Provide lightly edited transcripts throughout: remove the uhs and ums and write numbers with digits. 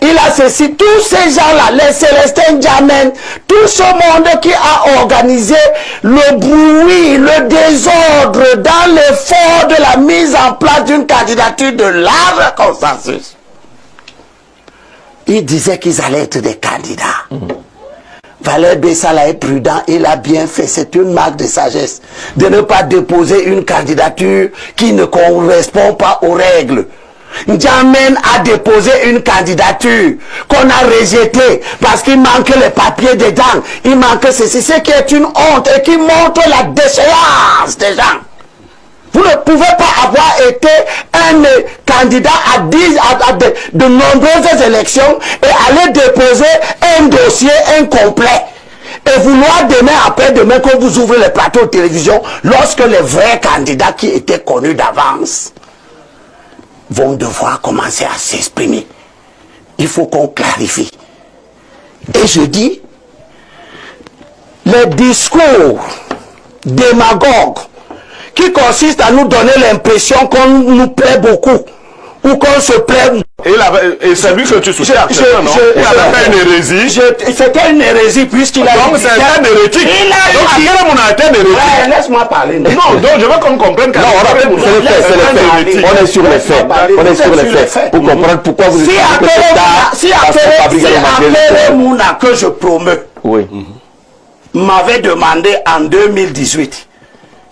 il a ceci, tous ces gens-là, les Célestins Djamène, tout ce monde qui a organisé le bruit, le désordre dans l'effort de la mise en place d'une candidature de large consensus. Ils disaient qu'ils allaient être des candidats. Valère Bessala est prudent, il a bien fait, c'est une marque de sagesse de ne pas déposer une candidature qui ne correspond pas aux règles. Djamène a déposé une candidature qu'on a rejetée parce qu'il manque les papiers dedans, il manque ceci, ce qui est une honte et qui montre la déchéance des gens. Vous ne pouvez pas avoir été un candidat à de nombreuses élections et aller déposer un dossier incomplet et vouloir demain, après-demain, qu'on vous ouvre les plateaux de télévision lorsque les vrais candidats qui étaient connus d'avance vont devoir commencer à s'exprimer. Il faut qu'on clarifie. Et je dis, les discours démagogues qui consistent à nous donner l'impression qu'on nous plaît beaucoup ou qu'on se plaît. Et c'est lui que tu soutiens. Il avait fait une hérésie. C'était une hérésie puisqu'il a... Donc c'est un hérétique. Laisse-moi parler. Non, donc je veux qu'on comprenne. Non, c'est les faits. On est sur les faits. On est sur les faits. Pour comprendre pourquoi vous êtes... Si Apele Mouna, que je promeux, m'avait demandé en 2018,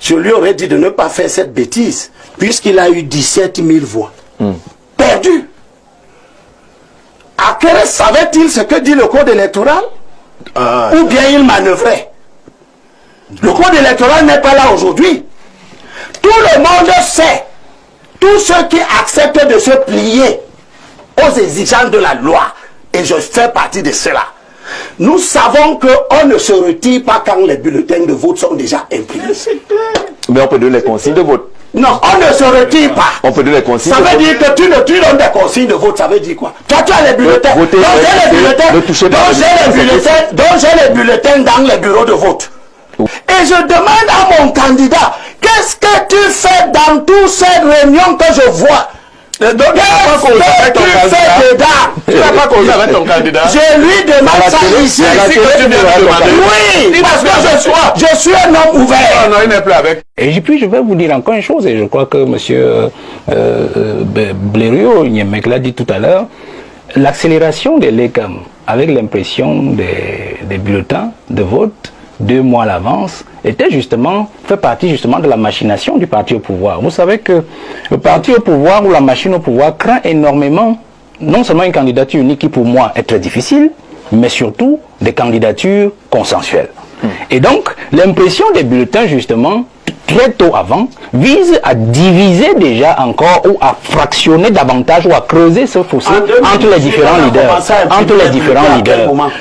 je lui aurais dit de ne pas faire cette bêtise, puisqu'il a eu 17 000 voix. Perdu. Akere savait-il ce que dit le code électoral? Ou bien il manœuvrait? Le code électoral n'est pas là aujourd'hui. Tout le monde sait, tous ceux qui acceptent de se plier aux exigences de la loi, et je fais partie de cela, nous savons qu'on ne se retire pas quand les bulletins de vote sont déjà imprimés. Mais on peut donner les consignes de vote. Non, on ne se retire pas. On peut donner les consignes. Ça veut dire que tu donnes des consignes de vote, ça veut dire quoi? Toi, tu as les bulletins. Donc j'ai les bulletins dans les bureaux de vote. Et je demande à mon candidat, qu'est-ce que tu fais dans toutes ces réunions que je vois? Donc, tu n'as pas causé avec ton candidat. Je lui demande ça ici. Oui, parce que je suis un homme ouvert. Non, il n'est plus avec. Et puis je vais vous dire encore une chose, et je crois que M. Blériot, Niemek l'a dit tout à l'heure, l'accélération des LECAM avec l'impression des bulletins de vote 2 mois à l'avance fait partie justement de la machination du parti au pouvoir. Vous savez que le parti au pouvoir ou la machine au pouvoir craint énormément non seulement une candidature unique qui pour moi est très difficile, mais surtout des candidatures consensuelles. Et donc l'impression des bulletins justement très tôt avant vise à diviser déjà encore ou à fractionner davantage ou à creuser ce fossé entre les différents leaders.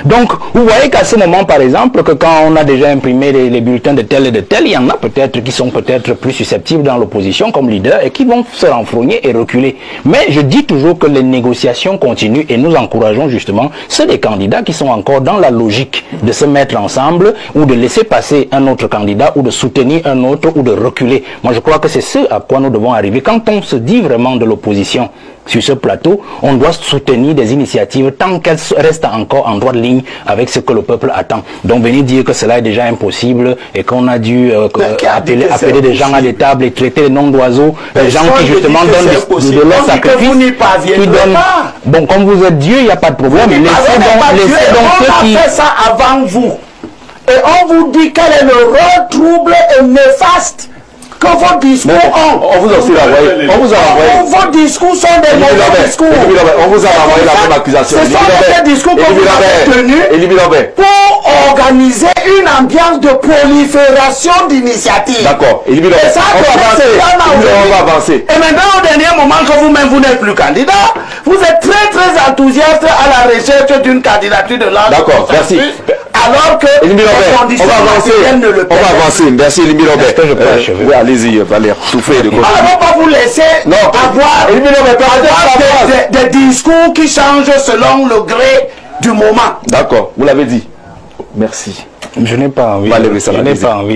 Donc vous voyez qu'à ce moment par exemple que quand on a déjà imprimé les bulletins de tel et de tel, il y en a peut-être qui sont peut-être plus susceptibles dans l'opposition comme leader et qui vont se renfrogner et reculer. Mais je dis toujours que les négociations continuent et nous encourageons justement ceux des candidats qui sont encore dans la logique de se mettre ensemble ou de laisser passer un autre candidat ou de soutenir un autre ou de reculer. Moi je crois que c'est ce à quoi nous devons arriver. Quand on se dit vraiment de l'opposition sur ce plateau, on doit soutenir des initiatives tant qu'elles restent encore en droite ligne avec ce que le peuple attend. Donc venir dire que cela est déjà impossible et qu'on a dû appeler des gens à des tables et traiter les noms d'oiseaux, les gens qui justement donnent de leur sacrifice, qui donnent... Bon, comme vous êtes Dieu, il n'y a pas de problème. Laissez donc ceux qui... fait ça avant vous. Et on vous dit quel est le rôle trouble et néfaste que vos discours ont. On vous a aussi envoyé. On vous a envoyé. Vos discours sont des mauvais discours. On vous a envoyé la même accusation. Ce sont des discours que vous avez tenus pour organiser une ambiance de prolifération d'initiatives. D'accord. Et ça, on va avancer. Et maintenant, au dernier moment que vous-même vous n'êtes plus candidat, vous êtes très très enthousiaste à la recherche d'une candidature de l'âge. D'accord, merci. Alors que les conditions matérielles ne le permettent. On va avancer. Merci, Elimi Robert. Allez-y, Valère. Soufflez de quoi. On ne va pas vous laisser avoir des discours qui changent selon le gré du moment. D'accord, vous l'avez dit. Merci. Je n'ai pas envie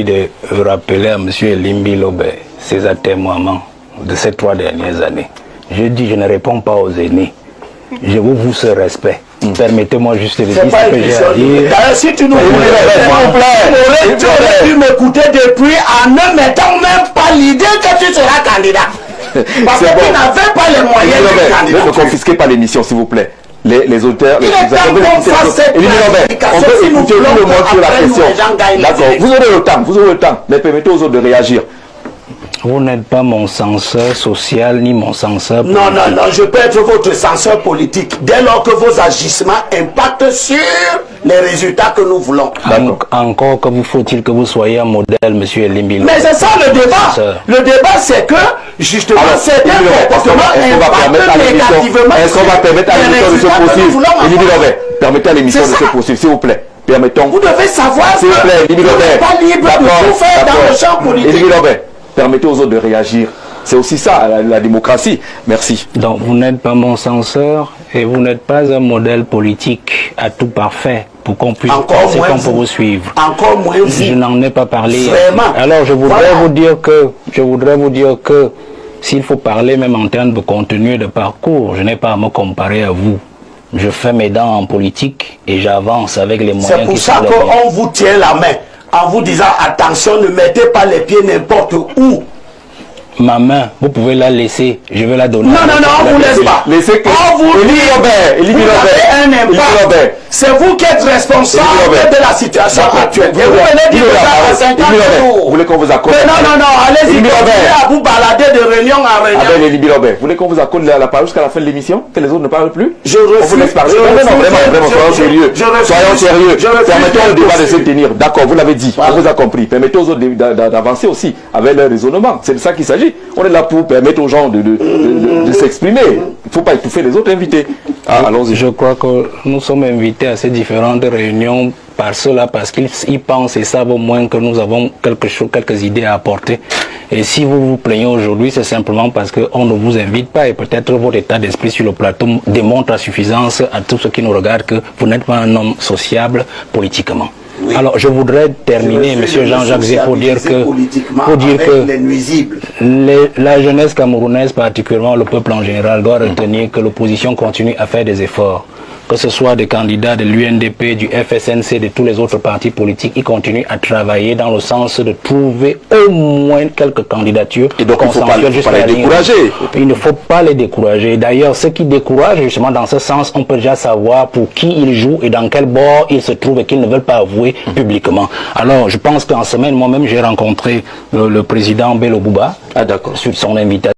de rappeler à M. Elimbi Lobé ses atermoiements de ces 3 dernières années. Je dis, je ne réponds pas aux aînés. je vous voue ce respect. Permettez-moi juste de dire C'est pas ce que une j'ai question. à dire. D'ailleurs, si tu nous voulais, tu aurais pu m'écouter depuis en ne mettant même pas l'idée que tu seras candidat. Parce que tu n'avais pas les moyens de candidat. Ne confisquez pas l'émission, s'il vous plaît. Les auteurs, Il est temps qu'on fasse cette planification. on peut Si nous écouter tout voulons le monde sur la qu'après nous, question. les gens gagnent les D'accord, élections. vous aurez le temps, mais permettez aux autres de réagir. Vous n'êtes pas mon censeur social ni mon censeur Non, politique. non, non, je peux être votre censeur politique dès lors que vos agissements impactent sur les résultats que nous voulons. Encore que vous faut-il que vous soyez un modèle, monsieur Elimbilo. Mais c'est ça le débat. Le débat, c'est que, justement, certains comportements impactent négativement Est-ce qu'on va permettre à les l'émission de se résultats que nous poursuivre voulons avoir. Elibi Robert, permettez à l'émission de C'est se ça. poursuivre, s'il vous plaît. Permettons. Vous devez savoir S'il vous plaît, que Elibi vous Robert. n'êtes pas libre de tout faire dans le champ politique. Elibi Robert, permettez aux autres de réagir. C'est aussi ça, la démocratie. Merci. Donc vous n'êtes pas mon censeur et vous n'êtes pas un modèle politique à tout parfait pour qu'on puisse Encore penser moins qu'on peut vous. vous suivre. Encore moins vous. Je n'en ai pas parlé. Vraiment. Alors je voudrais Voilà. vous dire que s'il faut parler même en termes de contenu et de parcours, je n'ai pas à me comparer à vous. Je fais mes dents en politique et j'avance avec les moyens C'est pour qui ça sont les miens. qu'on vous tient la main en vous disant attention, ne mettez pas les pieds n'importe où. Ma main, vous pouvez la laisser, je vais la donner. Non, non, non, on vous laisse pas. Laissez que- On vous Elibi dit, Robert, Elibi vous Robert, avez un Elibi impact. Robert. C'est vous qui êtes responsable Elibi Robert. de la situation actuelle. Et vous Elibi venez dire Robert, que ça à 50 Elibi Robert, jours. vous voulez qu'on vous accorde? Mais non, non, non, allez-y, Elibi continuez Robert. à vous balader de réunion en Ah réunion. ben, Elibi Robert, vous voulez qu'on vous accorde la parole jusqu'à la fin de l'émission? Que les autres ne parlent plus? Je refuse. On vous laisse parler. Je Non, refuse. non, vraiment, soyons sérieux. Je refuse. Soyons sérieux. Je refuse. Permettons le débat de se poursuivre. tenir. D'accord, vous l'avez dit. Voilà. On vous a compris. Permettez aux autres d'avancer aussi avec leur raisonnement. C'est de ça qu'il s'agit. On est là pour permettre aux gens de s'exprimer. Il ne faut pas étouffer les autres invités. Ah, allons-y. Je crois que nous sommes invités à ces différentes réunions par cela, parce qu'ils pensent et savent au moins que nous avons quelques idées à apporter. Et si vous vous plaignez aujourd'hui, c'est simplement parce qu'on ne vous invite pas et peut-être votre état d'esprit sur le plateau démontre à suffisance à tous ceux qui nous regardent que vous n'êtes pas un homme sociable politiquement. Oui. Alors je voudrais terminer, monsieur Jean-Jacques Zé, pour dire que les nuisibles. la jeunesse camerounaise, particulièrement le peuple en général, doit retenir que l'opposition continue à faire des efforts. Que ce soit des candidats de l'UNDP, du FSNC, de tous les autres partis politiques, ils continuent à travailler dans le sens de trouver au moins quelques candidatures Et donc, il ne faut pas consensuelles jusqu'à les la ligne. décourager. Il ne faut pas les décourager. D'ailleurs, ce qui décourage justement dans ce sens, on peut déjà savoir pour qui ils jouent et dans quel bord ils se trouvent et qu'ils ne veulent pas avouer publiquement. Alors, je pense qu'en semaine, moi-même, j'ai rencontré le président Bello Bouba sur son invitation.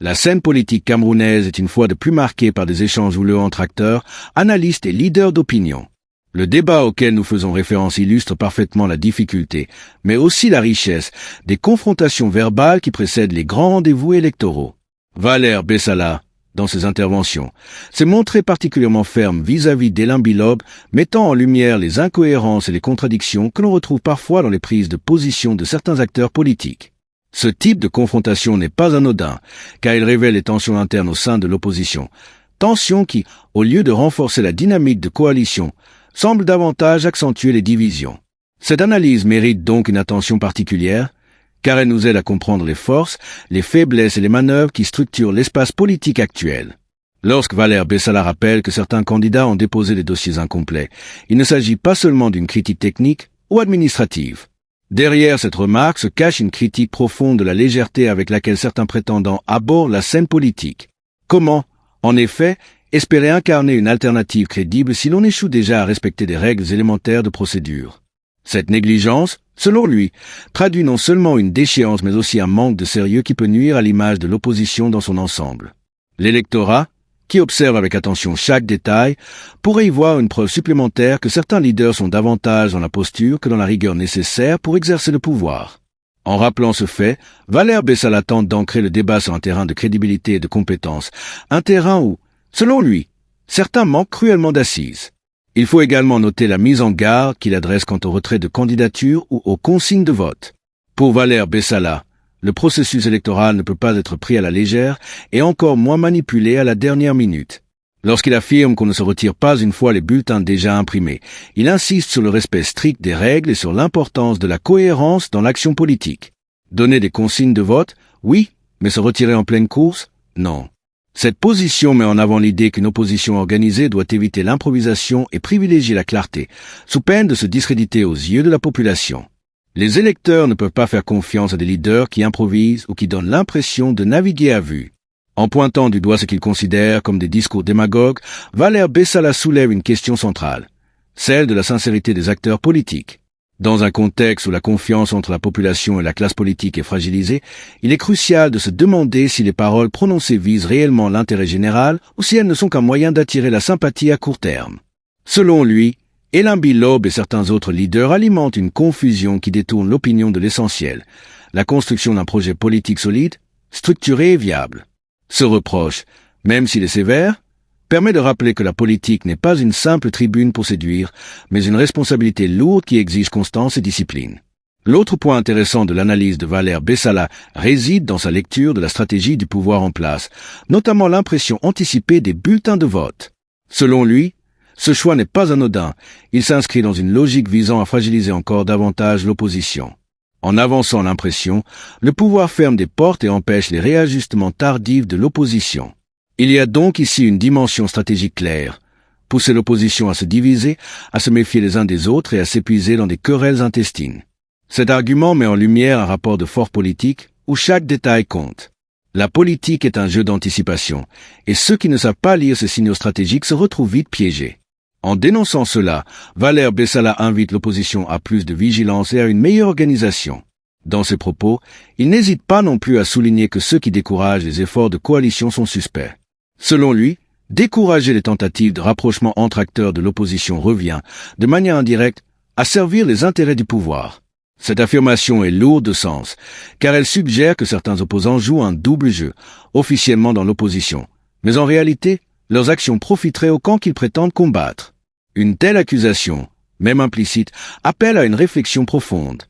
La scène politique camerounaise est une fois de plus marquée par des échanges houleux entre acteurs, analystes et leaders d'opinion. Le débat auquel nous faisons référence illustre parfaitement la difficulté, mais aussi la richesse, des confrontations verbales qui précèdent les grands rendez-vous électoraux. Valère Bessala, dans ses interventions, s'est montré particulièrement ferme vis-à-vis d'Elain Bilob, mettant en lumière les incohérences et les contradictions que l'on retrouve parfois dans les prises de position de certains acteurs politiques. Ce type de confrontation n'est pas anodin, car il révèle les tensions internes au sein de l'opposition. Tensions qui, au lieu de renforcer la dynamique de coalition, semblent davantage accentuer les divisions. Cette analyse mérite donc une attention particulière, car elle nous aide à comprendre les forces, les faiblesses et les manœuvres qui structurent l'espace politique actuel. Lorsque Valère Bessala rappelle que certains candidats ont déposé des dossiers incomplets, il ne s'agit pas seulement d'une critique technique ou administrative. Derrière cette remarque se cache une critique profonde de la légèreté avec laquelle certains prétendants abordent la scène politique. Comment, en effet, espérer incarner une alternative crédible si l'on échoue déjà à respecter des règles élémentaires de procédure? Cette négligence, selon lui, traduit non seulement une déchéance mais aussi un manque de sérieux qui peut nuire à l'image de l'opposition dans son ensemble. L'électorat, qui observe avec attention chaque détail, pourrait y voir une preuve supplémentaire que certains leaders sont davantage dans la posture que dans la rigueur nécessaire pour exercer le pouvoir. En rappelant ce fait, Valère Bessala tente d'ancrer le débat sur un terrain de crédibilité et de compétence, un terrain où, selon lui, certains manquent cruellement d'assises. Il faut également noter la mise en garde qu'il adresse quant au retrait de candidature ou aux consignes de vote. Pour Valère Bessala, le processus électoral ne peut pas être pris à la légère et encore moins manipulé à la dernière minute. Lorsqu'il affirme qu'on ne se retire pas une fois les bulletins déjà imprimés, il insiste sur le respect strict des règles et sur l'importance de la cohérence dans l'action politique. Donner des consignes de vote, oui, mais se retirer en pleine course, non. Cette position met en avant l'idée qu'une opposition organisée doit éviter l'improvisation et privilégier la clarté, sous peine de se discréditer aux yeux de la population. Les électeurs ne peuvent pas faire confiance à des leaders qui improvisent ou qui donnent l'impression de naviguer à vue. En pointant du doigt ce qu'ils considèrent comme des discours démagogues, Valère Bessala soulève une question centrale, celle de la sincérité des acteurs politiques. Dans un contexte où la confiance entre la population et la classe politique est fragilisée, il est crucial de se demander si les paroles prononcées visent réellement l'intérêt général ou si elles ne sont qu'un moyen d'attirer la sympathie à court terme. Selon lui, Elambi Lobe et certains autres leaders alimentent une confusion qui détourne l'opinion de l'essentiel, la construction d'un projet politique solide, structuré et viable. Ce reproche, même s'il est sévère, permet de rappeler que la politique n'est pas une simple tribune pour séduire, mais une responsabilité lourde qui exige constance et discipline. L'autre point intéressant de l'analyse de Valère Bessala réside dans sa lecture de la stratégie du pouvoir en place, notamment l'impression anticipée des bulletins de vote. Selon lui, ce choix n'est pas anodin, il s'inscrit dans une logique visant à fragiliser encore davantage l'opposition. En avançant l'impression, le pouvoir ferme des portes et empêche les réajustements tardifs de l'opposition. Il y a donc ici une dimension stratégique claire. Pousser l'opposition à se diviser, à se méfier les uns des autres et à s'épuiser dans des querelles intestines. Cet argument met en lumière un rapport de force politique où chaque détail compte. La politique est un jeu d'anticipation, et ceux qui ne savent pas lire ces signaux stratégiques se retrouvent vite piégés. En dénonçant cela, Valère Bessala invite l'opposition à plus de vigilance et à une meilleure organisation. Dans ses propos, il n'hésite pas non plus à souligner que ceux qui découragent les efforts de coalition sont suspects. Selon lui, décourager les tentatives de rapprochement entre acteurs de l'opposition revient, de manière indirecte, à servir les intérêts du pouvoir. Cette affirmation est lourde de sens, car elle suggère que certains opposants jouent un double jeu, officiellement dans l'opposition, mais en réalité, leurs actions profiteraient au camp qu'ils prétendent combattre. Une telle accusation, même implicite, appelle à une réflexion profonde.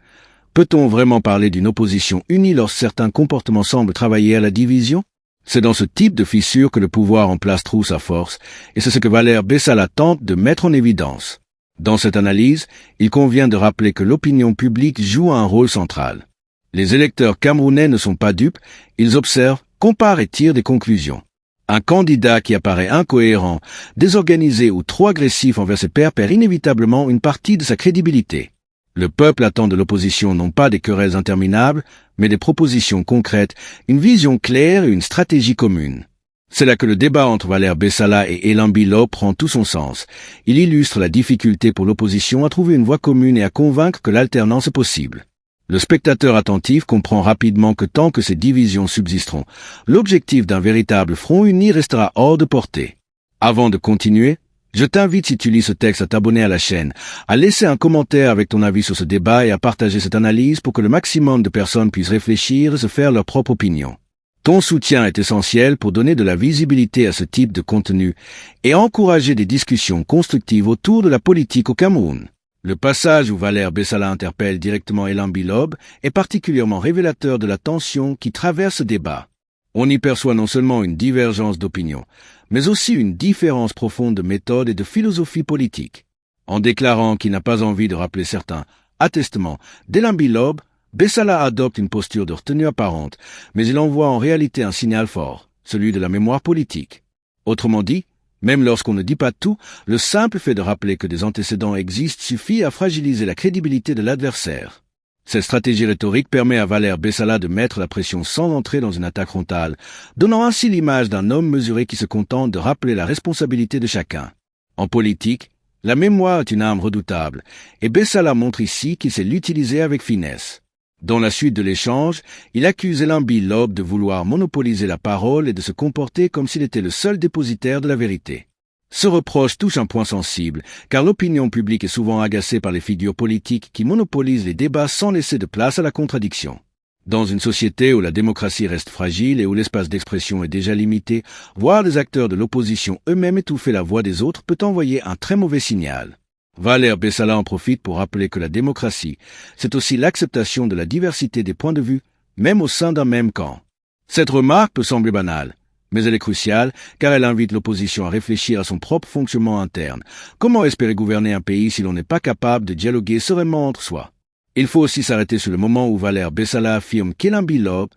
Peut-on vraiment parler d'une opposition unie lorsque certains comportements semblent travailler à la division? C'est dans ce type de fissure que le pouvoir en place trouve sa force, et c'est ce que Valère Bessala tente de mettre en évidence. Dans cette analyse, il convient de rappeler que l'opinion publique joue un rôle central. Les électeurs camerounais ne sont pas dupes, ils observent, comparent et tirent des conclusions. Un candidat qui apparaît incohérent, désorganisé ou trop agressif envers ses pairs perd inévitablement une partie de sa crédibilité. Le peuple attend de l'opposition non pas des querelles interminables, mais des propositions concrètes, une vision claire et une stratégie commune. C'est là que le débat entre Valère Bessala et Elambi Lobe prend tout son sens. Il illustre la difficulté pour l'opposition à trouver une voie commune et à convaincre que l'alternance est possible. Le spectateur attentif comprend rapidement que tant que ces divisions subsisteront, l'objectif d'un véritable front uni restera hors de portée. Avant de continuer, je t'invite, si tu lis ce texte, à t'abonner à la chaîne, à laisser un commentaire avec ton avis sur ce débat et à partager cette analyse pour que le maximum de personnes puissent réfléchir et se faire leur propre opinion. Ton soutien est essentiel pour donner de la visibilité à ce type de contenu et encourager des discussions constructives autour de la politique au Cameroun. Le passage où Valère Bessala interpelle directement Elambi Lobe est particulièrement révélateur de la tension qui traverse ce débat. On y perçoit non seulement une divergence d'opinion, mais aussi une différence profonde de méthode et de philosophie politique. En déclarant qu'il n'a pas envie de rappeler certains attestements d'Elambi Lobe, Bessala adopte une posture de retenue apparente, mais il envoie en réalité un signal fort, celui de la mémoire politique. Autrement dit, même lorsqu'on ne dit pas tout, le simple fait de rappeler que des antécédents existent suffit à fragiliser la crédibilité de l'adversaire. Cette stratégie rhétorique permet à Valère Bessala de mettre la pression sans entrer dans une attaque frontale, donnant ainsi l'image d'un homme mesuré qui se contente de rappeler la responsabilité de chacun. En politique, la mémoire est une arme redoutable, et Bessala montre ici qu'il sait l'utiliser avec finesse. Dans la suite de l'échange, il accuse Elambi Lobe de vouloir monopoliser la parole et de se comporter comme s'il était le seul dépositaire de la vérité. Ce reproche touche un point sensible, car l'opinion publique est souvent agacée par les figures politiques qui monopolisent les débats sans laisser de place à la contradiction. Dans une société où la démocratie reste fragile et où l'espace d'expression est déjà limité, voir des acteurs de l'opposition eux-mêmes étouffer la voix des autres peut envoyer un très mauvais signal. Valère Bessala en profite pour rappeler que la démocratie, c'est aussi l'acceptation de la diversité des points de vue, même au sein d'un même camp. Cette remarque peut sembler banale, mais elle est cruciale car elle invite l'opposition à réfléchir à son propre fonctionnement interne. Comment espérer gouverner un pays si l'on n'est pas capable de dialoguer sereinement entre soi? Il faut aussi s'arrêter sur le moment où Valère Bessala affirme qu'Elambi Lobe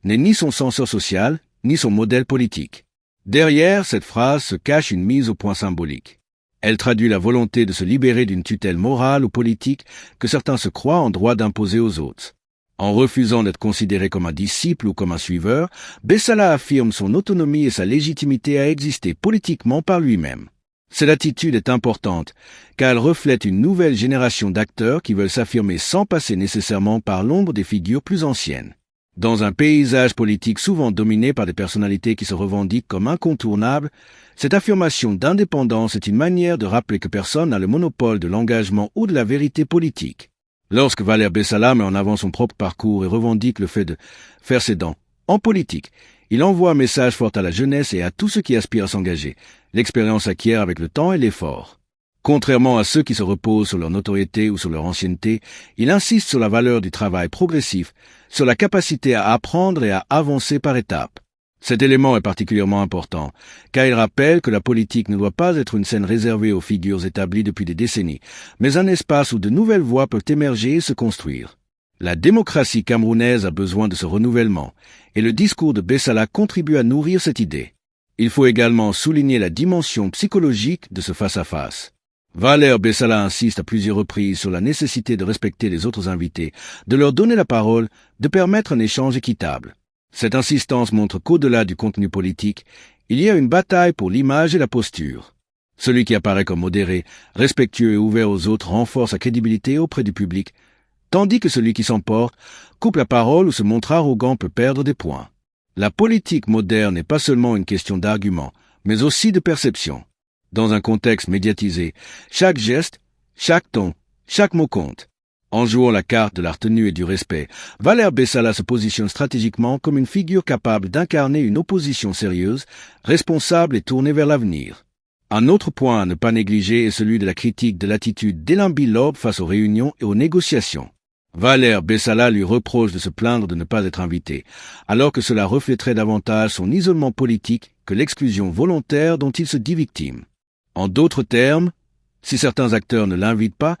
n'est ni son censeur social, ni son modèle politique. Derrière cette phrase se cache une mise au point symbolique. Elle traduit la volonté de se libérer d'une tutelle morale ou politique que certains se croient en droit d'imposer aux autres. En refusant d'être considéré comme un disciple ou comme un suiveur, Bessala affirme son autonomie et sa légitimité à exister politiquement par lui-même. Cette attitude est importante, car elle reflète une nouvelle génération d'acteurs qui veulent s'affirmer sans passer nécessairement par l'ombre des figures plus anciennes. Dans un paysage politique souvent dominé par des personnalités qui se revendiquent comme incontournables, cette affirmation d'indépendance est une manière de rappeler que personne n'a le monopole de l'engagement ou de la vérité politique. Lorsque Valère Bessala met en avant son propre parcours et revendique le fait de faire ses dents en politique, il envoie un message fort à la jeunesse et à tous ceux qui aspirent à s'engager. L'expérience s'acquiert avec le temps et l'effort. Contrairement à ceux qui se reposent sur leur notoriété ou sur leur ancienneté, il insiste sur la valeur du travail progressif, sur la capacité à apprendre et à avancer par étapes. Cet élément est particulièrement important, car il rappelle que la politique ne doit pas être une scène réservée aux figures établies depuis des décennies, mais un espace où de nouvelles voies peuvent émerger et se construire. La démocratie camerounaise a besoin de ce renouvellement, et le discours de Bessala contribue à nourrir cette idée. Il faut également souligner la dimension psychologique de ce face-à-face. Valère Bessala insiste à plusieurs reprises sur la nécessité de respecter les autres invités, de leur donner la parole, de permettre un échange équitable. Cette insistance montre qu'au-delà du contenu politique, il y a une bataille pour l'image et la posture. Celui qui apparaît comme modéré, respectueux et ouvert aux autres renforce sa crédibilité auprès du public, tandis que celui qui s'emporte, coupe la parole ou se montre arrogant peut perdre des points. La politique moderne n'est pas seulement une question d'argument, mais aussi de perception. Dans un contexte médiatisé, chaque geste, chaque ton, chaque mot compte. En jouant la carte de la retenue et du respect, Valère Bessala se positionne stratégiquement comme une figure capable d'incarner une opposition sérieuse, responsable et tournée vers l'avenir. Un autre point à ne pas négliger est celui de la critique de l'attitude d'Elambi Lob face aux réunions et aux négociations. Valère Bessala lui reproche de se plaindre de ne pas être invité, alors que cela reflèterait davantage son isolement politique que l'exclusion volontaire dont il se dit victime. En d'autres termes, si certains acteurs ne l'invitent pas,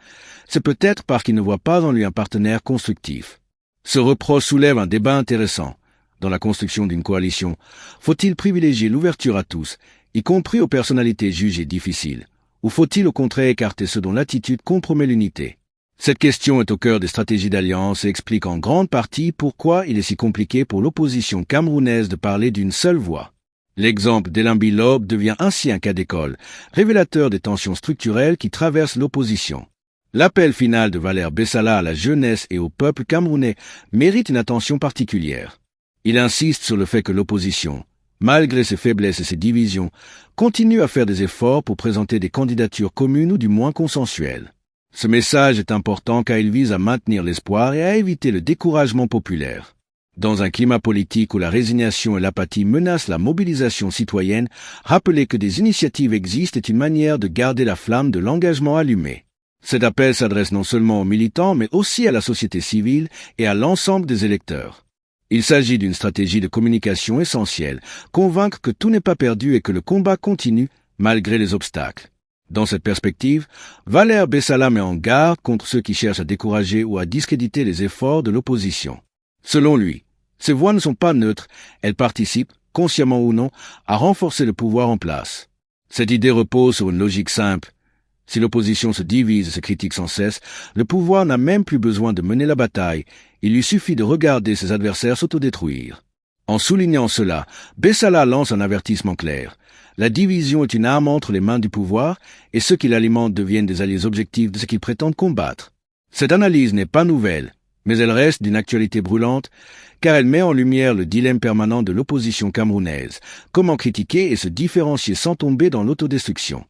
c'est peut-être parce qu'ils ne voient pas en lui un partenaire constructif. Ce reproche soulève un débat intéressant. Dans la construction d'une coalition, faut-il privilégier l'ouverture à tous, y compris aux personnalités jugées difficiles, ou faut-il au contraire écarter ceux dont l'attitude compromet l'unité? Cette question est au cœur des stratégies d'alliance et explique en grande partie pourquoi il est si compliqué pour l'opposition camerounaise de parler d'une seule voix. L'exemple d'Elambi Lob devient ainsi un cas d'école, révélateur des tensions structurelles qui traversent l'opposition. L'appel final de Valère Bessala à la jeunesse et au peuple camerounais mérite une attention particulière. Il insiste sur le fait que l'opposition, malgré ses faiblesses et ses divisions, continue à faire des efforts pour présenter des candidatures communes ou du moins consensuelles. Ce message est important car il vise à maintenir l'espoir et à éviter le découragement populaire. Dans un climat politique où la résignation et l'apathie menacent la mobilisation citoyenne, rappeler que des initiatives existent est une manière de garder la flamme de l'engagement allumée. Cet appel s'adresse non seulement aux militants, mais aussi à la société civile et à l'ensemble des électeurs. Il s'agit d'une stratégie de communication essentielle, convaincre que tout n'est pas perdu et que le combat continue malgré les obstacles. Dans cette perspective, Valère Bessala met en garde contre ceux qui cherchent à décourager ou à discréditer les efforts de l'opposition. Selon lui, ces voix ne sont pas neutres, elles participent, consciemment ou non, à renforcer le pouvoir en place. Cette idée repose sur une logique simple. Si l'opposition se divise et se critique sans cesse, le pouvoir n'a même plus besoin de mener la bataille, il lui suffit de regarder ses adversaires s'autodétruire. En soulignant cela, Bessala lance un avertissement clair. La division est une arme entre les mains du pouvoir, et ceux qui l'alimentent deviennent des alliés objectifs de ce qu'ils prétendent combattre. Cette analyse n'est pas nouvelle, mais elle reste d'une actualité brûlante, car elle met en lumière le dilemme permanent de l'opposition camerounaise. Comment critiquer et se différencier sans tomber dans l'autodestruction?